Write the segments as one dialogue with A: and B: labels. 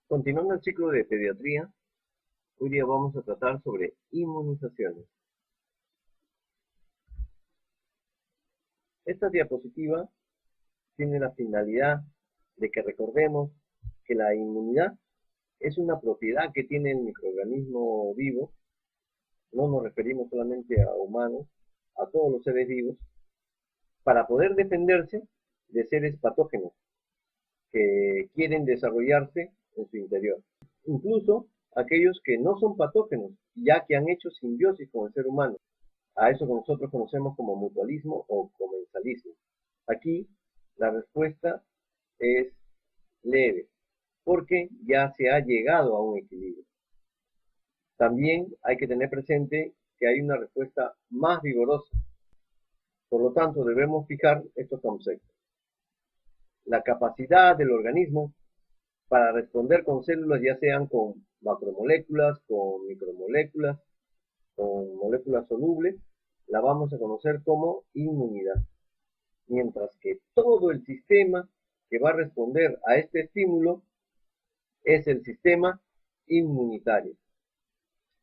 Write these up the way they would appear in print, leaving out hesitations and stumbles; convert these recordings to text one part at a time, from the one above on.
A: Continuando el ciclo de pediatría, hoy día vamos a tratar sobre inmunizaciones. Esta diapositiva tiene la finalidad de que recordemos que la inmunidad es una propiedad que tiene el microorganismo vivo. No nos referimos solamente a humanos, a todos los seres vivos, para poder defenderse de seres patógenos que quieren desarrollarse en su interior. Incluso aquellos que no son patógenos, ya que han hecho simbiosis con el ser humano. A eso que nosotros conocemos como mutualismo o comensalismo. Aquí la respuesta es leve, porque ya se ha llegado a un equilibrio. También hay que tener presente que hay una respuesta más vigorosa. Por lo tanto, debemos fijar estos conceptos. La capacidad del organismo para responder con células, ya sean con macromoléculas, con micromoléculas, con moléculas solubles, la vamos a conocer como inmunidad. Mientras que todo el sistema que va a responder a este estímulo es el sistema inmunitario.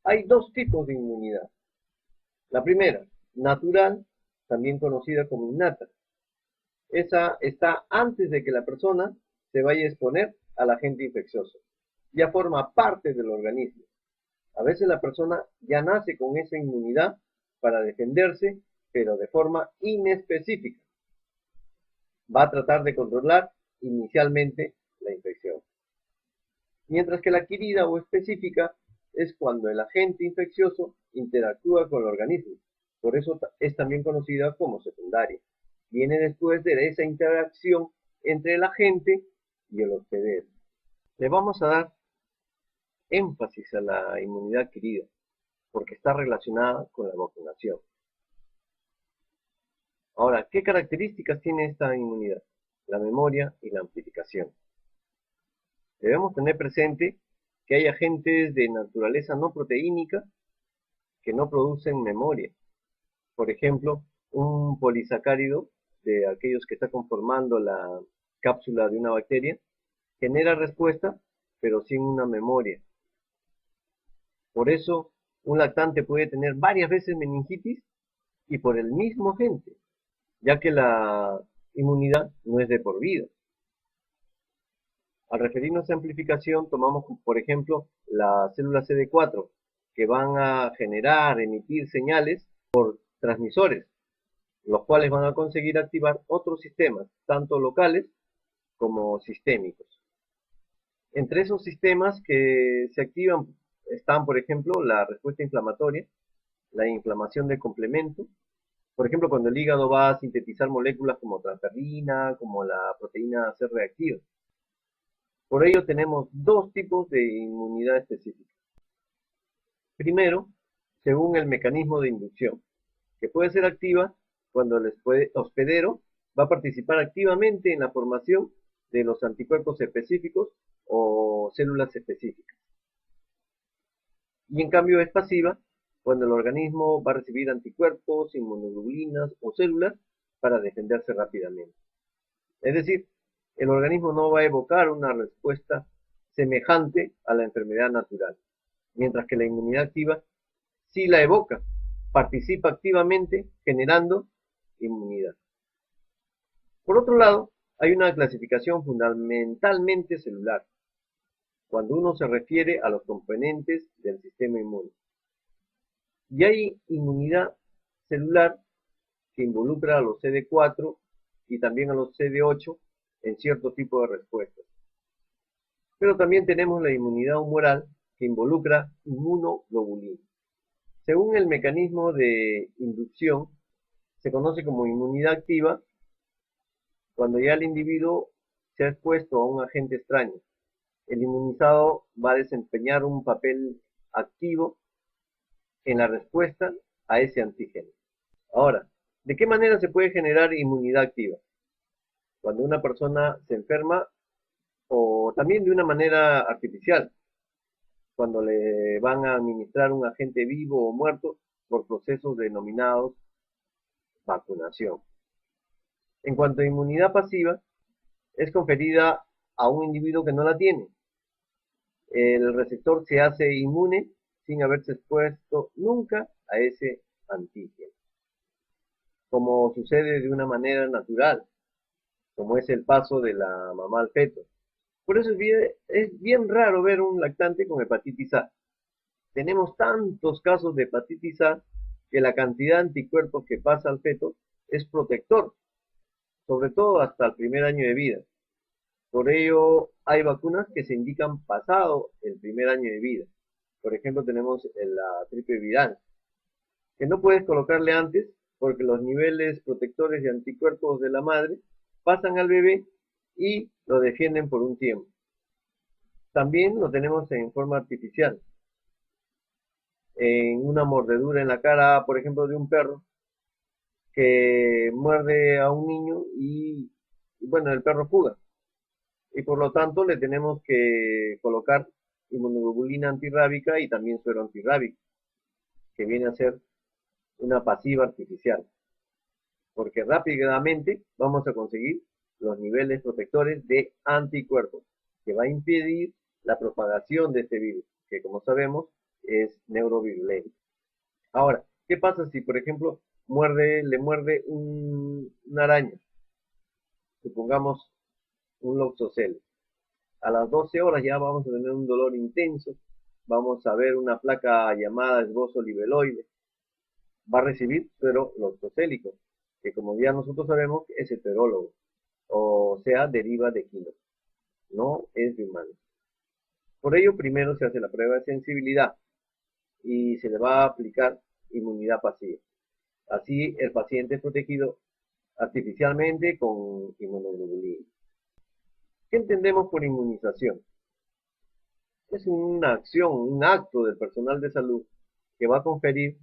A: Hay dos tipos de inmunidad. La primera, natural, también conocida como innata. Esa está antes de que la persona se vaya a exponer al agente infeccioso. Ya forma parte del organismo. A veces la persona ya nace con esa inmunidad para defenderse, pero de forma inespecífica. Va a tratar de controlar inicialmente la infección. Mientras que la adquirida o específica es cuando el agente infeccioso interactúa con el organismo. Por eso es también conocida como secundaria. Viene después de esa interacción entre el agente y el hospedero. Le vamos a dar énfasis a la inmunidad adquirida, porque está relacionada con la vacunación. Ahora, ¿qué características tiene esta inmunidad? La memoria y la amplificación. Debemos tener presente que hay agentes de naturaleza no proteínica que no producen memoria. Por ejemplo, un polisacárido de aquellos que está conformando la cápsula de una bacteria genera respuesta, pero sin una memoria. Por eso, un lactante puede tener varias veces meningitis y por el mismo agente, ya que la inmunidad no es de por vida. Al referirnos a amplificación, tomamos, por ejemplo, las células CD4, que van a generar, emitir señales por transmisores, los cuales van a conseguir activar otros sistemas, tanto locales como sistémicos. Entre esos sistemas que se activan están, por ejemplo, la respuesta inflamatoria, la inflamación de complemento. Por ejemplo, cuando el hígado va a sintetizar moléculas como transferrina, como la proteína C reactiva. Por ello tenemos dos tipos de inmunidad específica. Primero, según el mecanismo de inducción, que puede ser activa cuando el hospedero va a participar activamente en la formación de los anticuerpos específicos o células específicas. Y en cambio es pasiva cuando el organismo va a recibir anticuerpos, inmunoglobulinas o células para defenderse rápidamente. Es decir, el organismo no va a evocar una respuesta semejante a la enfermedad natural, mientras que la inmunidad activa sí la evoca, participa activamente generando inmunidad. Por otro lado, hay una clasificación fundamentalmente celular, cuando uno se refiere a los componentes del sistema inmune. Y hay inmunidad celular que involucra a los CD4 y también a los CD8 en cierto tipo de respuestas. Pero también tenemos la inmunidad humoral que involucra inmunoglobulinas. Según el mecanismo de inducción, se conoce como inmunidad activa cuando ya el individuo se ha expuesto a un agente extraño. El inmunizado va a desempeñar un papel activo en la respuesta a ese antígeno. Ahora, ¿de qué manera se puede generar inmunidad activa? Cuando una persona se enferma o también de una manera artificial. cuando le van a administrar un agente vivo o muerto por procesos denominados vacunación. En cuanto a inmunidad pasiva, es conferida a un individuo que no la tiene. El receptor se hace inmune sin haberse expuesto nunca a ese antígeno, como sucede de una manera natural, como es el paso de la mamá al feto. Por eso es bien raro ver un lactante con hepatitis A. Tenemos tantos casos de hepatitis A que la cantidad de anticuerpos que pasa al feto es protector, sobre todo hasta el primer año de vida. Por ello, hay vacunas que se indican pasado el primer año de vida. Por ejemplo, tenemos la triple viral, que no puedes colocarle antes porque los niveles protectores de anticuerpos de la madre pasan al bebé y lo defienden por un tiempo. También lo tenemos en forma artificial. En una mordedura en la cara, por ejemplo, de un perro que muerde a un niño y bueno, el perro fuga. Y por lo tanto le tenemos que colocar inmunoglobulina antirrábica y también suero antirrábico, que viene a ser una pasiva artificial, porque rápidamente vamos a conseguir los niveles protectores de anticuerpos, que va a impedir la propagación de este virus, que como sabemos es neurovirulento. Ahora, ¿qué pasa si, por ejemplo, le muerde una araña? Supongamos un Loxocel. A las 12 horas ya vamos a tener un dolor intenso, vamos a ver una placa llamada esbozo libeloide, va a recibir suero loxocélico, que como ya nosotros sabemos es heterólogo, o sea, deriva de quino, no es de humanos. Por ello, primero se hace la prueba de sensibilidad y se le va a aplicar inmunidad pasiva. Así el paciente es protegido artificialmente con inmunoglobulina. ¿Qué entendemos por inmunización? Es una acción, un acto del personal de salud que va a conferir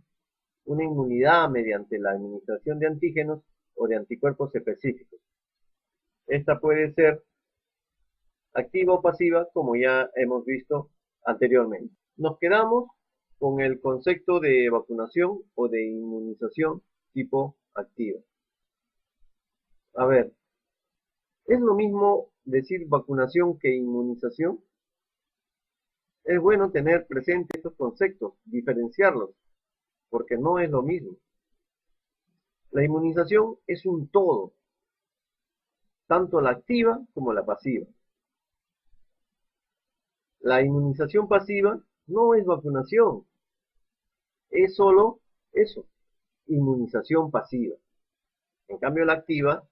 A: una inmunidad mediante la administración de antígenos o de anticuerpos específicos. Esta puede ser activa o pasiva, como ya hemos visto anteriormente. Nos quedamos con el concepto de vacunación o de inmunización tipo activa. A ver, ¿es lo mismo decir vacunación que inmunización? Es bueno tener presente estos conceptos, diferenciarlos, porque no es lo mismo. La inmunización es un todo, tanto la activa como la pasiva. La inmunización pasiva no es vacunación, es solo eso, inmunización pasiva. En cambio, la activa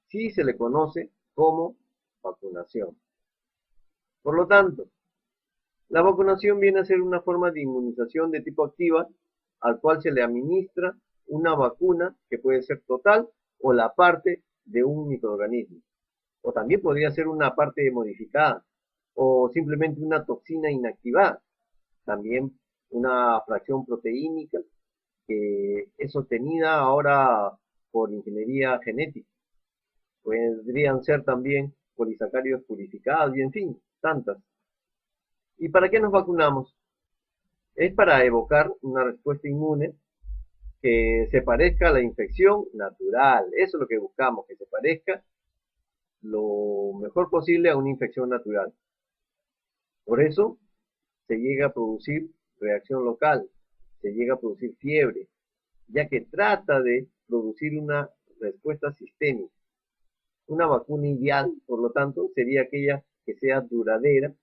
A: sí se le conoce como vacunación. Por lo tanto, la vacunación viene a ser una forma de inmunización de tipo activa al cual se le administra una vacuna que puede ser total o la parte de un microorganismo. O también podría ser una parte modificada o simplemente una toxina inactivada. También una fracción proteínica que es obtenida ahora por ingeniería genética. Podrían ser también polisacáridos purificados y en fin, tantas. ¿Y para qué nos vacunamos? Es para evocar una respuesta inmune que se parezca a la infección natural. Eso es lo que buscamos, que se parezca lo mejor posible a una infección natural. Por eso se llega a producir reacción local, se llega a producir fiebre, ya que trata de producir una respuesta sistémica. Una vacuna ideal, por lo tanto, sería aquella que sea duradera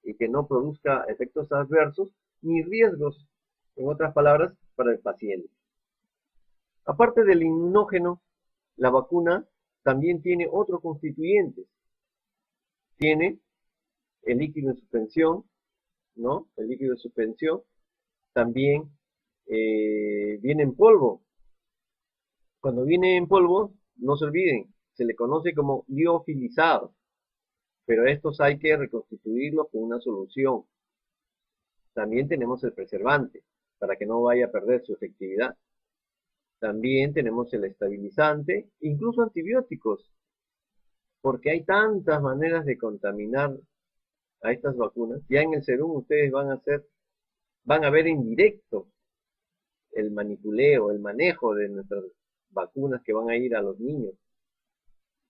A: y que no produzca efectos adversos ni riesgos, en otras palabras, para el paciente. Aparte del inmunógeno, la vacuna también tiene otros constituyentes. Tiene el líquido en suspensión, ¿no? El líquido de suspensión también viene en polvo. Cuando viene en polvo, no se olviden, se le conoce como liofilizado, pero estos hay que reconstituirlos con una solución. También tenemos el preservante, para que no vaya a perder su efectividad. También tenemos el estabilizante, incluso antibióticos, porque hay tantas maneras de contaminar a estas vacunas, ya en el serum ustedes van a ver en directo el manipuleo, el manejo de nuestras vacunas que van a ir a los niños.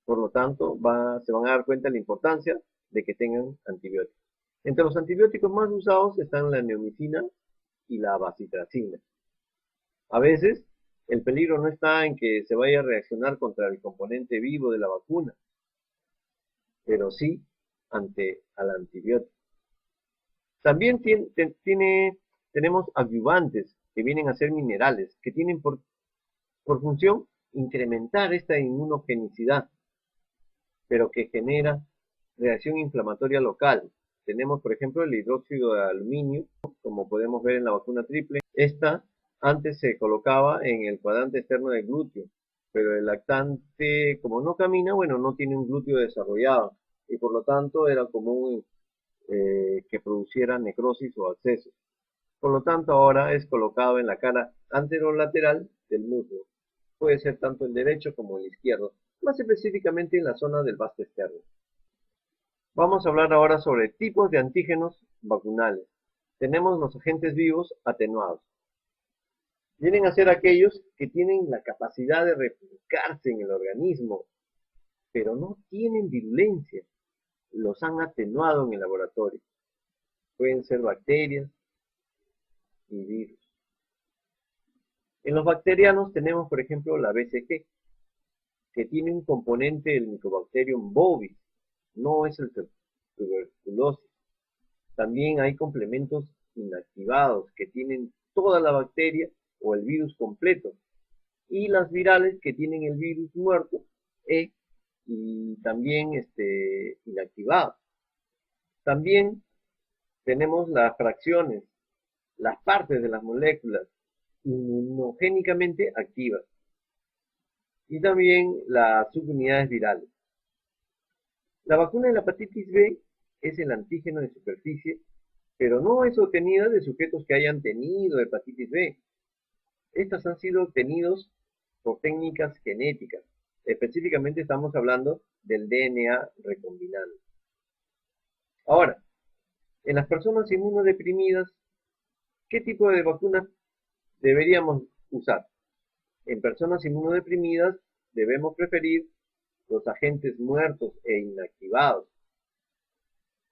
A: Por lo tanto, se van a dar cuenta de la importancia de que tengan antibióticos. Entre los antibióticos más usados están la neomicina y la bacitracina. A veces, el peligro no está en que se vaya a reaccionar contra el componente vivo de la vacuna, pero sí ante al antibiótico. También tenemos adyuvantes que vienen a ser minerales, que tienen por función incrementar esta inmunogenicidad, pero que genera reacción inflamatoria local. Tenemos, por ejemplo, el hidróxido de aluminio, como podemos ver en la vacuna triple. Esta antes se colocaba en el cuadrante externo del glúteo, pero el lactante, como no camina, bueno, no tiene un glúteo desarrollado, y por lo tanto era común que produciera necrosis o abscesos. Por lo tanto, ahora es colocado en la cara anterolateral del muslo. Puede ser tanto el derecho como el izquierdo, más específicamente en la zona del vasto externo. Vamos a hablar ahora sobre tipos de antígenos vacunales. Tenemos los agentes vivos atenuados. Vienen a ser aquellos que tienen la capacidad de replicarse en el organismo, pero no tienen virulencia. Los han atenuado en el laboratorio. Pueden ser bacterias y virus. En los bacterianos tenemos, por ejemplo, la BCG, que tiene un componente del Mycobacterium bovis, no es el tuberculosis. También hay complementos inactivados que tienen toda la bacteria o el virus completo, y las virales que tienen el virus muerto y también inactivado. También tenemos las fracciones, las partes de las moléculas inmunogénicamente activas, y también las subunidades virales. La vacuna de la hepatitis B es el antígeno de superficie, pero no es obtenida de sujetos que hayan tenido hepatitis B. Estas han sido obtenidos por técnicas genéticas. Específicamente estamos hablando del DNA recombinante. Ahora, en las personas inmunodeprimidas, ¿qué tipo de vacuna deberíamos usar? En personas inmunodeprimidas debemos preferir los agentes muertos e inactivados.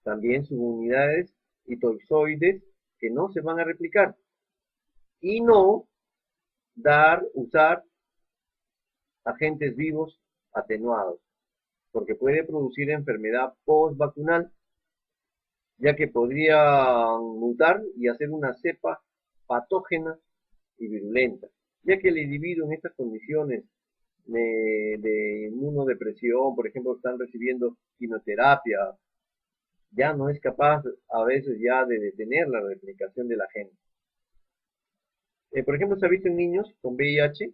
A: También subunidades y toxoides que no se van a replicar. Y no usar agentes vivos atenuados, porque puede producir enfermedad post-vacunal, ya que podrían mutar y hacer una cepa patógena y virulenta, ya que el individuo en estas condiciones de inmunodepresión, por ejemplo, están recibiendo quimioterapia, ya no es capaz a veces ya de detener la replicación del agente. Por ejemplo, se ha visto en niños con VIH,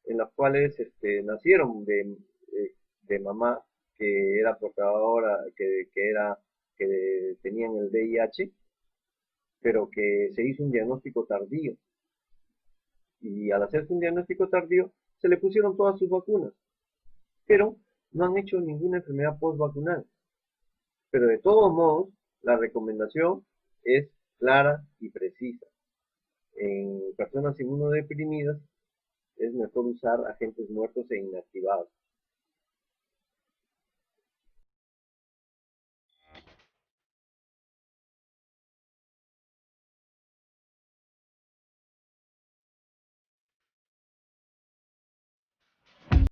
A: en los cuales nacieron de mamá que era portadora, que tenían el VIH, pero que se hizo un diagnóstico tardío. Y al hacerse un diagnóstico tardío, se le pusieron todas sus vacunas, pero no han hecho ninguna enfermedad post-vacunal. Pero de todos modos, la recomendación es clara y precisa. En personas inmunodeprimidas es mejor usar agentes muertos e inactivados.